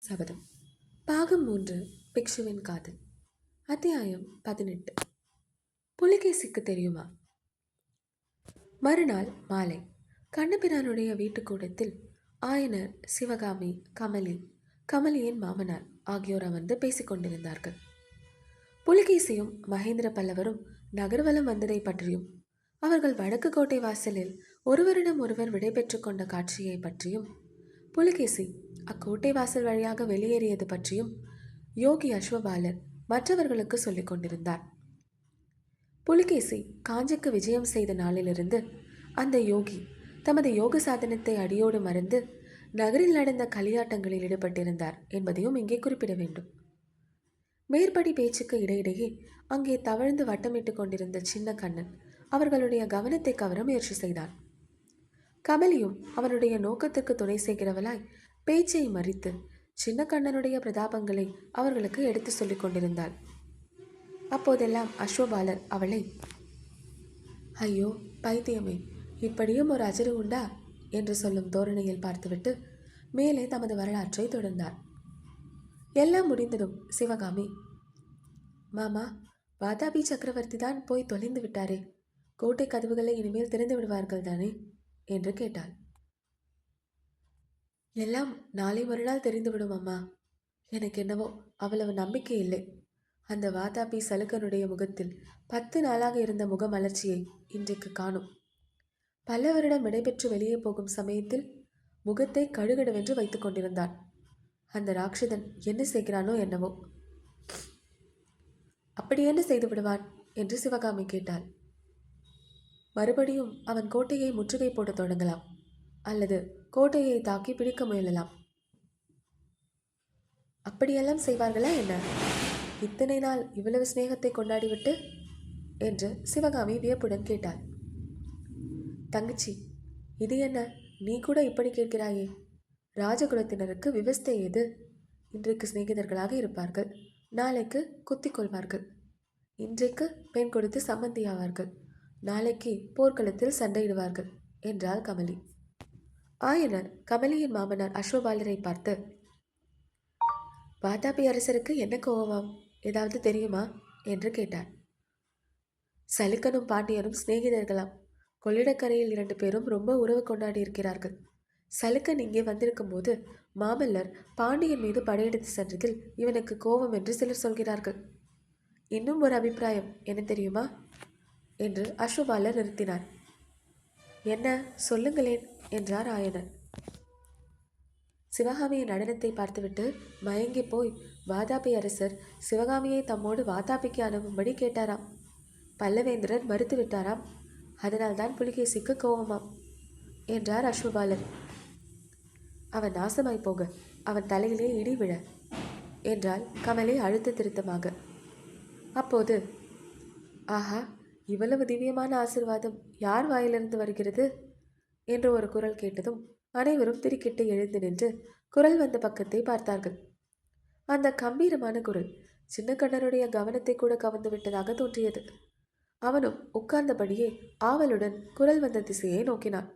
சபதம் பாகம் 3 பிக்ஷுவின் காதல் அத்தியாயம் 18. புலிகேசிக்கு தெரியுமா? மறுநாள் மாலை கண்ணபிரானுடைய வீட்டுக்கூடத்தில் ஆயனர், சிவகாமி, கமலியின் மாமனார் ஆகியோர் அமர்ந்து பேசிக் கொண்டிருந்தார்கள். புலிகேசியும் மகேந்திர பல்லவரும் நகர்வலம் வந்ததை பற்றியும் அவர்கள் வடக்கு கோட்டை வாசலில் ஒருவரிடம் ஒருவர் விடைபெற்றுக் கொண்ட காட்சியை பற்றியும் புலிகேசி அக்கோட்டை வாசல் வழியாக வெளியேறியது பற்றியும் யோகி அஸ்வபாலர் மற்றவர்களுக்கு சொல்லிக் கொண்டிருந்தார். புலிகேசி காஞ்சிக்கு விஜயம் செய்த நாளிலிருந்து அந்த யோகி தமது யோக சாதனத்தை அடியோடு மறந்து நகரில் நடந்த களியாட்டங்களில் ஈடுபட்டிருந்தார் என்பதையும் இங்கே குறிப்பிட வேண்டும். மேற்படி பேச்சுக்கு இடையிடையே அங்கே தவழ்ந்து வட்டமிட்டு கொண்டிருந்த சின்ன கண்ணன் அவர்களுடைய கவனத்தை கவர முயற்சி செய்தான். கமலியும் அவனுடைய நோக்கத்துக்கு துணை செய்கிறவளாய் பேச்சை மறித்து சின்ன கண்ணனுடைய பிரதாபங்களை அவர்களுக்கு எடுத்து சொல்லிக் கொண்டிருந்தாள். அப்போதெல்லாம் அஸ்வபாலர் அவளை, ஐயோ பைத்தியமே, இப்படியும் ஒரு அஜரு உண்டா என்று சொல்லும் தோரணையில் பார்த்துவிட்டு மேலே தமது வரலாற்றை தொடர்ந்தார். எல்லாம் முடிந்ததும் சிவகாமி, மாமா, வாதாபி சக்கரவர்த்தி தான் போய் தொலைந்து விட்டாரே, கோட்டை கதவுகளை இனிமேல் திறந்து விடுவார்கள் தானே என்று கேட்டாள். எல்லாம் நாளை மறுநாள் தெரிந்துவிடும் அம்மா. எனக்கு என்னவோ அவ்வளவு நம்பிக்கை இல்லை. அந்த வாதாபி சலுக்கனுடைய முகத்தில் 10 நாளாக இருந்த முகமலர்ச்சியை இன்றைக்கு காணும். பல வருடம் விடைபெற்று வெளியே போகும் சமயத்தில் முகத்தை கடுகடுவென்று வைத்துக் கொண்டிருந்தான். அந்த ராட்சதன் என்ன செய்கிறானோ என்னவோ. அப்படி என்ன செய்து விடுவான் என்று சிவகாமி கேட்டாள். மறுபடியும் அவன் கோட்டையை முற்றுகை போட தொடங்கலாம், அல்லது கோட்டையை தாக்கி பிடிக்க முயலலாம். அப்படியெல்லாம் செய்வார்களா என்ன? இத்தனை நாள் இவ்வளவு சிநேகத்தை கொண்டாடிவிட்டு என்று சிவகாமி வியப்புடன் கேட்டாள். தங்கச்சி, இது என்ன, நீ கூட இப்படி கேட்கிறாயே? ராஜகுலத்தினருக்கு விவஸ்தை ஏது? இன்றைக்கு சிநேகிதர்களாக இருப்பார்கள், நாளைக்கு குத்திக் கொள்வார்கள். இன்றைக்கு பெண் கொடுத்து சம்மந்தியாவார்கள், நாளைக்கு போர்க்களத்தில் சண்டையிடுவார்கள் என்றாள் கமலி. ஆயனர் கமலியின் மாமனார் அஸ்வபாலரை பார்த்து, வாதாபி அரசருக்கு என்ன கோபமாம், ஏதாவது தெரியுமா என்று கேட்டார். சலுக்கனும் பாண்டியனும் சிநேகிதர்களாம். கொள்ளிடக்கரையில் 2 பேரும் ரொம்ப உறவு கொண்டாடி இருக்கிறார்கள். சலுக்கன் இங்கே வந்திருக்கும் போது மாமல்லர் பாண்டியன் மீது படையெடுத்து சென்றதில் இவனுக்கு கோபம் என்று சிலர் சொல்கிறார்கள். இன்னும் ஒரு அபிப்பிராயம் என்ன தெரியுமா என்று அஸ்வபாலர் நிறுத்தினார். என்ன, சொல்லுங்களேன் என்றார் ஆயனர். சிவகாமியின் நடனத்தை பார்த்துவிட்டு மயங்கி போய் வாதாபி அரசர் சிவகாமியை தம்மோடு வாதாபிக்கு அனுப்பும்படி கேட்டாராம். பல்லவேந்திரர் மறுத்து விட்டாராம். அதனால்தான் புலிகேசிக்கு கோபமாம் என்றார் அஸ்வபாலர். அவன் நாசமாய் போக, அவன் தலையிலே இடி விழ என்றாள் கமலை அழுத்த திருத்தமாக. அப்போது, ஆஹா, இவ்வளவு திவ்யமான ஆசீர்வாதம் யார் வாயிலிருந்து வருகிறது என்று ஒரு குரல் கேட்டதும் அனைவரும் திடுக்கிட்டு எழுந்து நின்று குரல் வந்த பக்கத்தை பார்த்தார்கள். அந்த கம்பீரமான குரல் சின்ன கண்ணனுடைய கவனத்தை கூட கவர்ந்து விட்டதாக தோன்றியது. அவனும் உட்கார்ந்தபடியே ஆவலுடன் குரல் வந்த திசையை நோக்கினான்.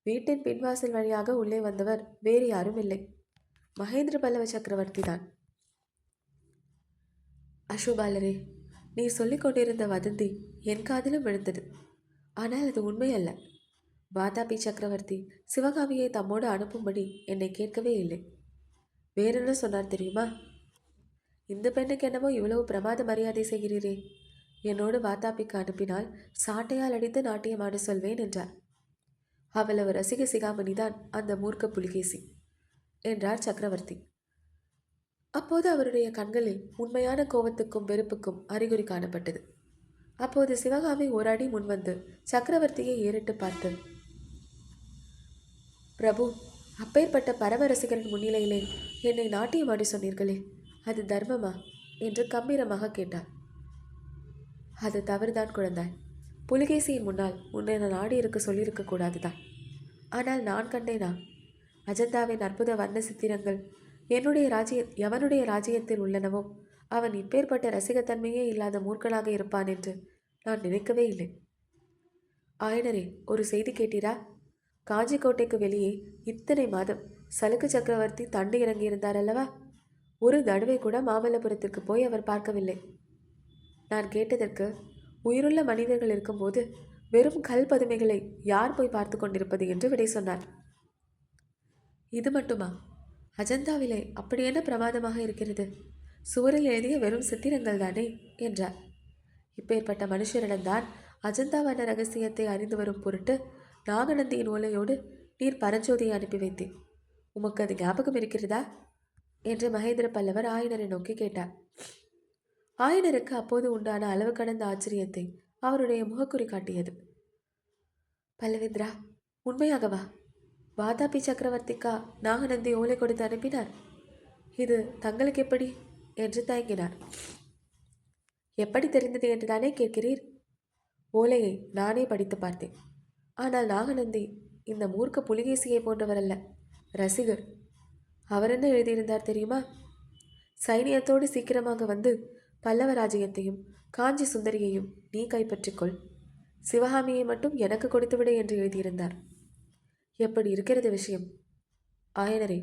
வீட்டின் பின்வாசல் வழியாக உள்ளே வந்தவர் வேறு யாரும் இல்லை, மகேந்திர பல்லவ சக்கரவர்த்தி தான். அஸ்வபாலரே, நீ சொல்லிக் கொண்டிருந்த வதந்தி என் காதிலும் விழுந்தது. ஆனால் அது உண்மை அல்ல. வாதாபி சக்கரவர்த்தி சிவகாமியை தம்மோடு அனுப்பும்படி என்னை கேட்கவே இல்லை. வேறென்ன சொன்னார் தெரியுமா? இந்த பெண்ணுக்கு என்னவோ இவ்வளவு பிரமாத மரியாதை செய்கிறீரே, என்னோடு வாதாபிக்கு அனுப்பினால் சாட்டையால் அடித்து நாட்டியமாட சொல்வேன் என்றார். அவ்வளவு ரசிக சிகாமணிதான் அந்த மூர்க்க புலிகேசி என்றார் சக்கரவர்த்தி. அப்போது அவருடைய கண்களில் உண்மையான கோபத்துக்கும் வெறுப்புக்கும் அறிகுறி காணப்பட்டது. அப்போது சிவகாமி ஒரு அடி முன்வந்து சக்கரவர்த்தியை ஏறிட்டு பார்த்து, பிரபு, அப்பேற்பட்ட பரம ரசிகரின் முன்னிலையிலே என்னை நாட்டியமாடி சொன்னீர்களே, அது தர்மமா என்று கம்பீரமாக கேட்டார். அது தவறுதான் குழந்தாய். புலிகேசியின் முன்னால் உன்னை நான் நாடி இருக்க சொல்லியிருக்க கூடாதுதான். ஆனால் நான் கண்டேனா? அஜந்தாவின் அற்புத வர்ண சித்திரங்கள் எவனுடைய ராஜ்யத்தில் உள்ளனவோ அவன் இப்பேற்பட்ட ரசிகத்தன்மையே இல்லாத மூர்க்கனாக இருப்பான் என்று நான் நினைக்கவே இல்லை. ஆயனரே, ஒரு செய்தி கேட்டீரா? காஞ்சிக்கோட்டைக்கு வெளியே இத்தனை மாதம் சலுக்கு சக்கரவர்த்தி தண்டு இறங்கியிருந்தார் அல்லவா? ஒரு தடவை கூட மாமல்லபுரத்திற்கு போய் அவர் பார்க்கவில்லை. நான் கேட்டதற்கு, உயிருள்ள மனிதர்கள் இருக்கும்போது வெறும் கல் பதுமைகளை யார் போய் பார்த்து கொண்டிருப்பது என்று விடை சொன்னார். இது மட்டுமா? அஜந்தாவிலே அப்படி என்ன பிரமாதமாக இருக்கிறது? சுவரில் எழுதிய வெறும் சித்திரங்கள் தானே என்றார். இப்பேற்பட்ட மனுஷரிடம்தான் அஜந்தாவான ரகசியத்தை அறிந்து வரும் பொருட்டு நாகநந்தியின் ஓலையோடு நீர் பரஞ்சோதியை அனுப்பி வைத்தேன். உமக்கு அது ஞாபகம் இருக்கிறதா என்று மகேந்திர பல்லவர் ஆயனரை நோக்கி கேட்டார். ஆயனருக்கு அப்போது உண்டான அளவு கடந்த ஆச்சரியத்தை அவருடைய முகக்குறி காட்டியது. பல்லவேந்திரா, உண்மையாகவா? வாதாபி சக்கரவர்த்திக்கா நாகநந்தி ஓலை கொடுத்து அனுப்பினார்? இது தங்களுக்கு எப்படி என்று தயங்கினார். எப்படி தெரிந்தது என்று தானே கேட்கிறீர்? ஓலையை நானே படித்து பார்த்தேன். ஆனால் நாகநந்தி இந்த மூர்க்க புலிகேசியை போன்றவர் அல்ல, ரசிகர். அவர் என்ன எழுதியிருந்தார் தெரியுமா? சைனியத்தோடு சீக்கிரமாக வந்து பல்லவ ராஜ்யத்தையும் காஞ்சி சுந்தரியையும் நீ கைப்பற்றிக்கொள், சிவகாமியை மட்டும் எனக்கு கொடுத்துவிடு என்று எழுதியிருந்தார். எப்படி இருக்கிறது விஷயம்? ஆயனரே,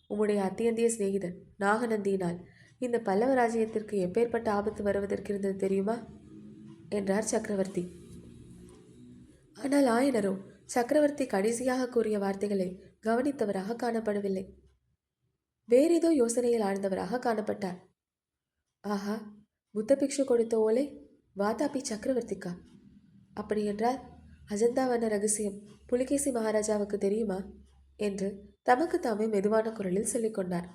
உம்முடைய அத்தியந்திய சிநேகிதன் நாகநந்தியினால் இந்த பல்லவ ராஜ்யத்திற்கு எப்பேற்பட்ட ஆபத்து வருவதற்கிருந்தது தெரியுமா என்றார் சக்கரவர்த்தி. ஆனால் ஆயனரோ சக்கரவர்த்தி கடைசியாக கூறிய வார்த்தைகளை கவனித்தவராக காணப்படவில்லை. வேறேதோ யோசனையில் ஆழ்ந்தவராக காணப்பட்டார். ஆஹா, புத்த பிக்ஷு கொடுத்த ஓலை வாதாபி சக்கரவர்த்திக்கா? அப்படியென்றால் அஜந்தாவன ரகசியம் புலிகேசி மகாராஜாவுக்கு தெரியுமா என்று தமக்கு தாமே மெதுவான குரலில் சொல்லிக்கொண்டார்.